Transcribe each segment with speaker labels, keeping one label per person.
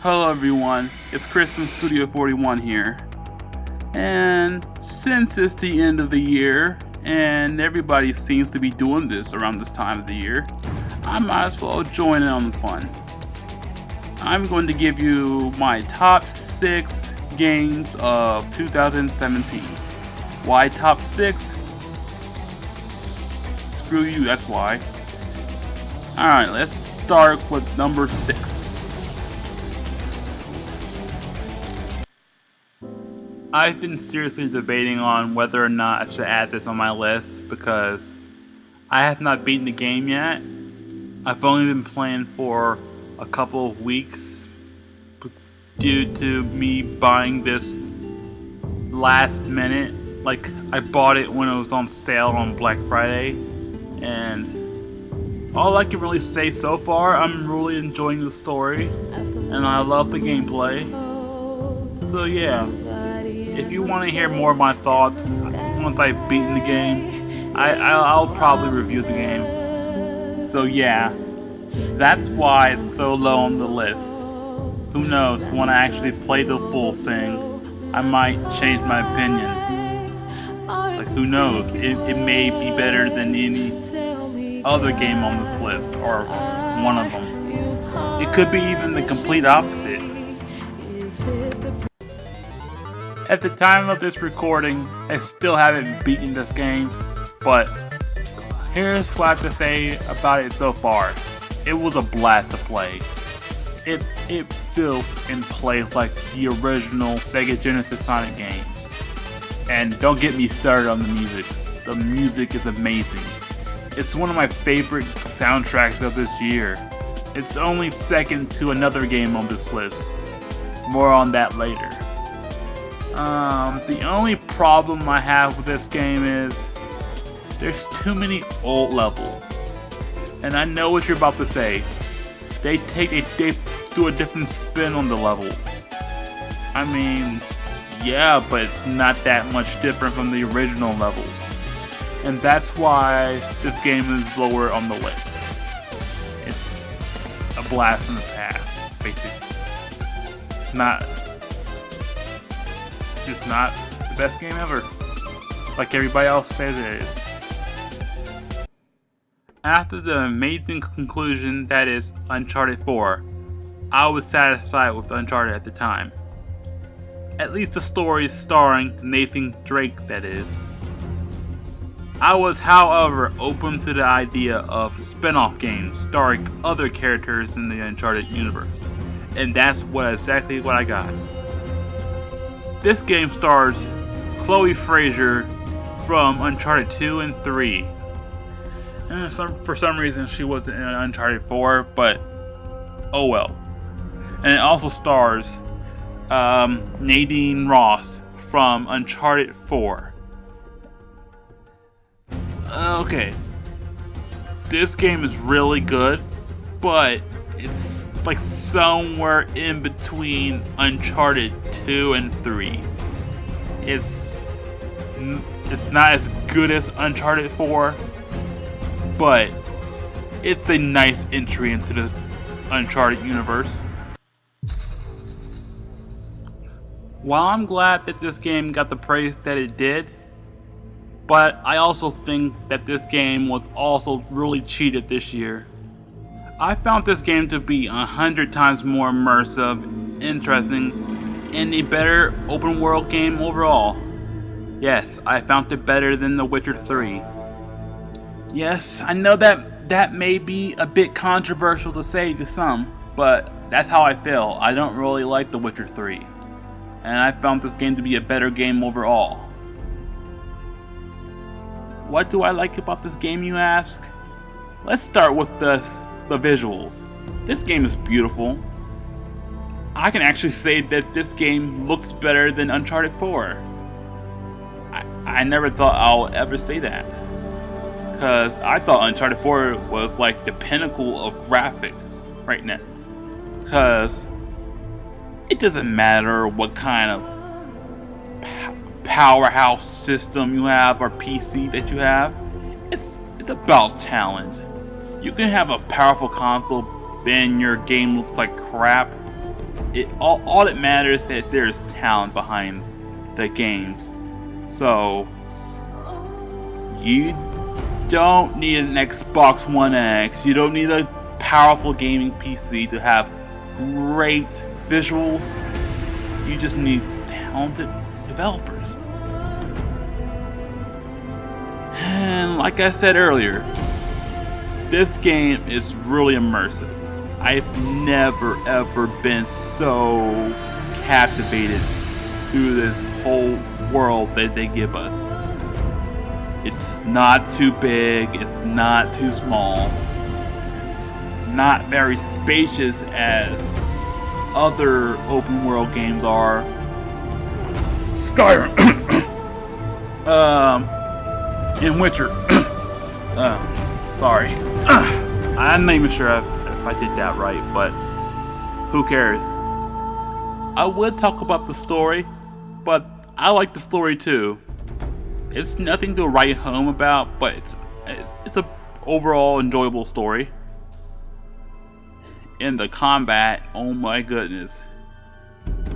Speaker 1: Hello everyone, it's Kris from Studio 41 here. And since it's the end of the year, and everybody seems to be doing this around this time of the year, I might as well join in on the fun. I'm going to give you my top 6 games of 2017. Why top 6? Screw you, that's why. Alright, let's start with number 6. I've been seriously debating on whether or not I should add this on my list because I have not beaten the game yet. I've only been playing for a couple of weeks due to me buying this last minute. Like, I bought it when it was on sale on Black Friday, and all I can really say so far, I'm really enjoying the story and I love the gameplay. So yeah, if you want to hear more of my thoughts once I've beaten the game, I'll probably review the game. So yeah, that's why it's so low on the list. Who knows, when I actually play the full thing, I might change my opinion. Like, who knows, it may be better than any other game on this list, or one of them. It could be even the complete opposite. At the time of this recording, I still haven't beaten this game, but here's what I have to say about it so far. It was a blast to play. It feels and plays like the original Sega Genesis Sonic games. And don't get me started on the music. The music is amazing. It's one of my favorite soundtracks of this year. It's only second to another game on this list. More on that later. The only problem I have with this game is there's too many old levels. And I know what you're about to say. They do a different spin on the levels. I mean, yeah, but it's not that much different from the original levels. And that's why this game is lower on the list. It's a blast from the past, basically. It's just not the best game ever, like everybody else says it is. After the amazing conclusion that is Uncharted 4, I was satisfied with Uncharted at the time. At least the story starring Nathan Drake, that is. I was, however, open to the idea of spin-off games starring other characters in the Uncharted universe, and that's exactly what I got. This game stars Chloe Frazer from Uncharted 2 and 3. And for some reason she wasn't in Uncharted 4, but oh well. And it also stars Nadine Ross from Uncharted 4. Okay. This game is really good, but it's like somewhere in between Uncharted 2 and 3. It's not as good as Uncharted 4, but it's a nice entry into the Uncharted universe. While I'm glad that this game got the praise that it did, but I also think that this game was also really cheated this year. I found this game to be 100 times more immersive, interesting, and a better open world game overall. Yes, I found it better than The Witcher 3. Yes, I know that may be a bit controversial to say to some, but that's how I feel. I don't really like The Witcher 3, and I found this game to be a better game overall. What do I like about this game, you ask? Let's start with the visuals. This game is beautiful. I can actually say that this game looks better than Uncharted 4. I never thought I'll ever say that, because I thought Uncharted 4 was like the pinnacle of graphics right now. Because it doesn't matter what kind of powerhouse system you have or PC that you have. It's about talent. You can have a powerful console, then your game looks like crap, all that matters is that there's talent behind the games. So you don't need an Xbox One X, you don't need a powerful gaming PC to have great visuals. You just need talented developers. And like I said earlier, this game is really immersive. I've never ever been so captivated through this whole world that they give us. It's not too big, it's not too small, it's not very spacious as other open world games are. Skyrim, in Witcher. Sorry, I'm not even sure if I did that right, but who cares? I would talk about the story, but I like the story too. It's nothing to write home about, but it's a overall enjoyable story. And the combat, oh my goodness.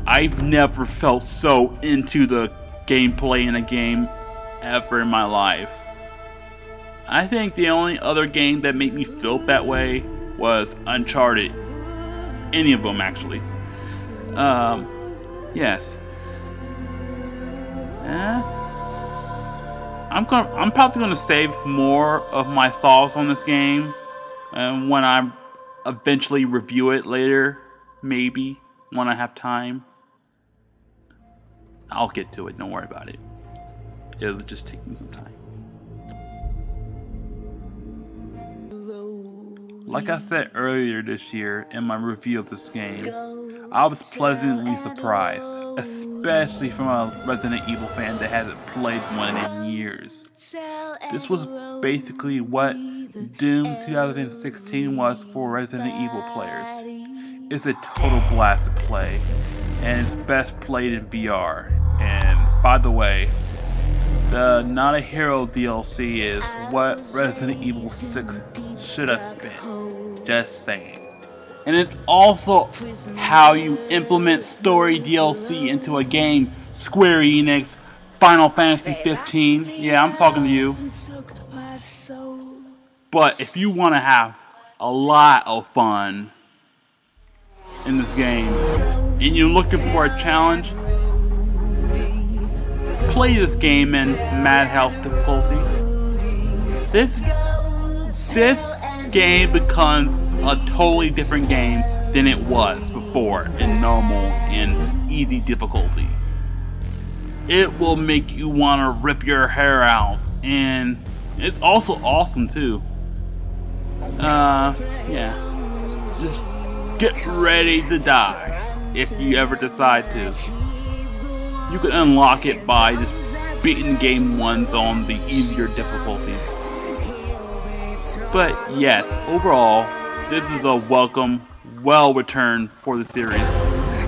Speaker 1: I've never felt so into the gameplay in a game ever in my life. I think the only other game that made me feel that way was Uncharted. Any of them, actually. Yes. I'm probably gonna save more of my thoughts on this game when I eventually review it later, maybe when I have time. I'll get to it. Don't worry about it. It'll just take me some time. Like I said earlier this year in my review of this game, I was pleasantly surprised, especially from a Resident Evil fan that hasn't played one in years. This was basically what Doom 2016 was for Resident Evil players. It's a total blast to play, and it's best played in VR. And by the way, the Not a Hero DLC is what Resident Evil 6 should have been. Just saying. And it's also how you implement story DLC into a game. Square Enix, Final Fantasy 15. Yeah, I'm talking to you. But if you want to have a lot of fun in this game, and you're looking for a challenge, play this game in Madhouse difficulty. This game becomes a totally different game than it was before in normal and easy difficulty. It will make you want to rip your hair out, and it's also awesome too. Yeah. Just get ready to die if you ever decide to. You can unlock it by just beating game ones on the easier difficulties. But yes, overall, this is a welcome, well return for the series,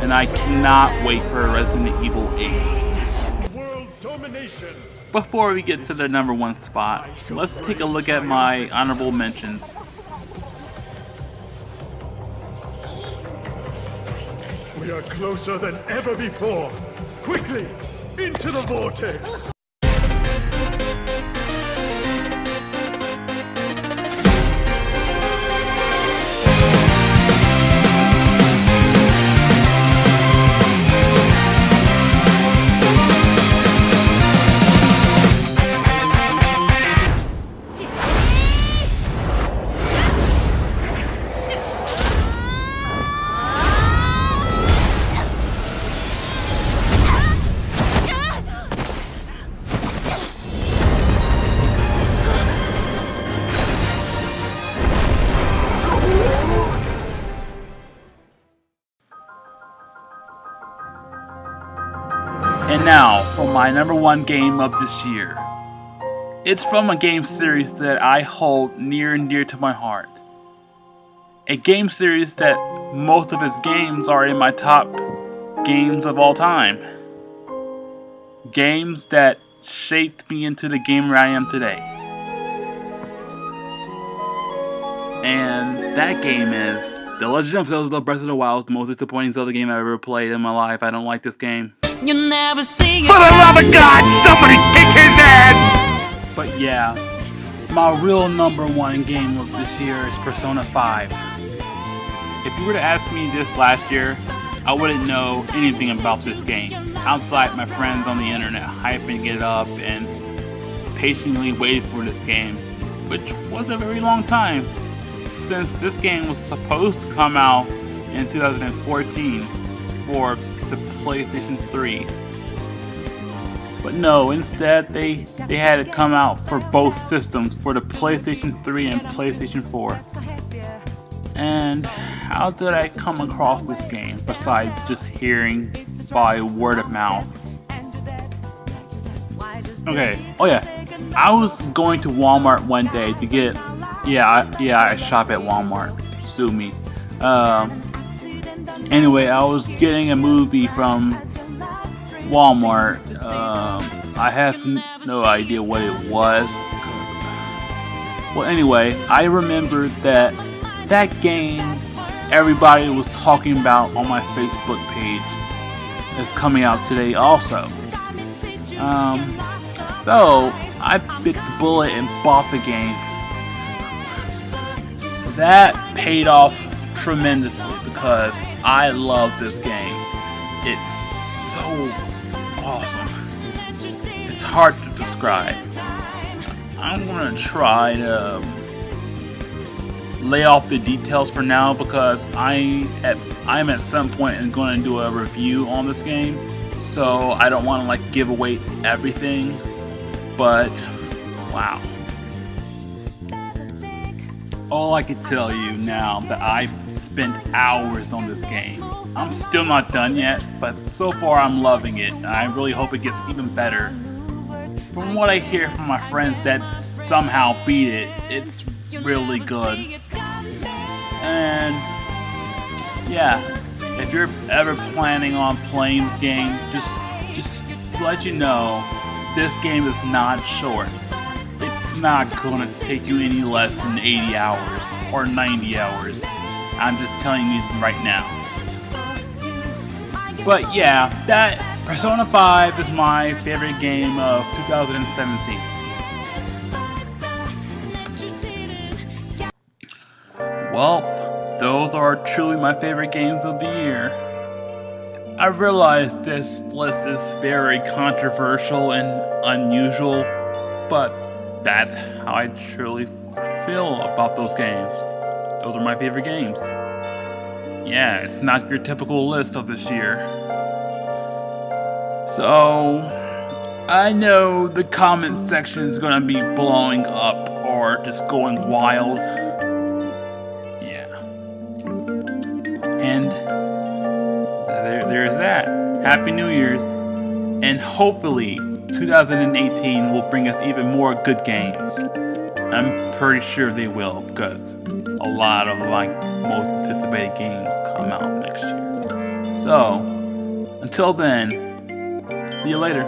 Speaker 1: and I cannot wait for Resident Evil 8. World domination. Before we get to the number one spot, let's take a look at my honorable mentions.
Speaker 2: We are closer than ever before. Quickly, into the vortex!
Speaker 1: And now, for my number one game of this year. It's from a game series that I hold near and dear to my heart. A game series that most of its games are in my top games of all time. Games that shaped me into the gamer I am today. And that game is The Legend of Zelda Breath of the Wild is the most disappointing Zelda game I've ever played in my life. I don't like this game.
Speaker 3: You never see
Speaker 2: For the love of God, somebody kick his ass!
Speaker 1: But yeah, my real #1 game of this year is Persona 5. If you were to ask me this last year, I wouldn't know anything about this game outside my friends on the internet hyping it up and patiently waiting for this game, which was a very long time since this game was supposed to come out in 2014 for the PlayStation 3. But no, instead they had it come out for both systems, for the PlayStation 3 and PlayStation 4. And how did I come across this game besides just hearing by word of mouth? Okay, oh yeah, I was going to Walmart one day to get, I shop at Walmart, sue me. Anyway, I was getting a movie from Walmart. I have no idea what it was. Well, anyway, I remembered that game everybody was talking about on my Facebook page is coming out today also. So I bit the bullet and bought the game. That paid off tremendously because I love this game. It's so awesome. It's hard to describe. I'm gonna try to lay off the details for now because I'm at some point going to do a review on this game, so I don't want to like give away everything. But wow, all I can tell you now that I've spent hours on this game. I'm still not done yet, but so far I'm loving it, and I really hope it gets even better. From what I hear from my friends that somehow beat it, it's really good. And yeah, if you're ever planning on playing this game, just to let you know, this game is not short. It's not going to take you any less than 80 hours or 90 hours. I'm just telling you right now. But yeah, that Persona 5 is my favorite game of 2017. Well, those are truly my favorite games of the year. I realize this list is very controversial and unusual, but that's how I truly feel about those games. Those are my favorite games. Yeah, it's not your typical list of this year. So, I know the comment section is gonna be blowing up or just going wild. And there's that. Happy New Year's. And hopefully 2018 will bring us even more good games. I'm pretty sure they will, because a lot of my most anticipated games come out next year. So, until then, see you later.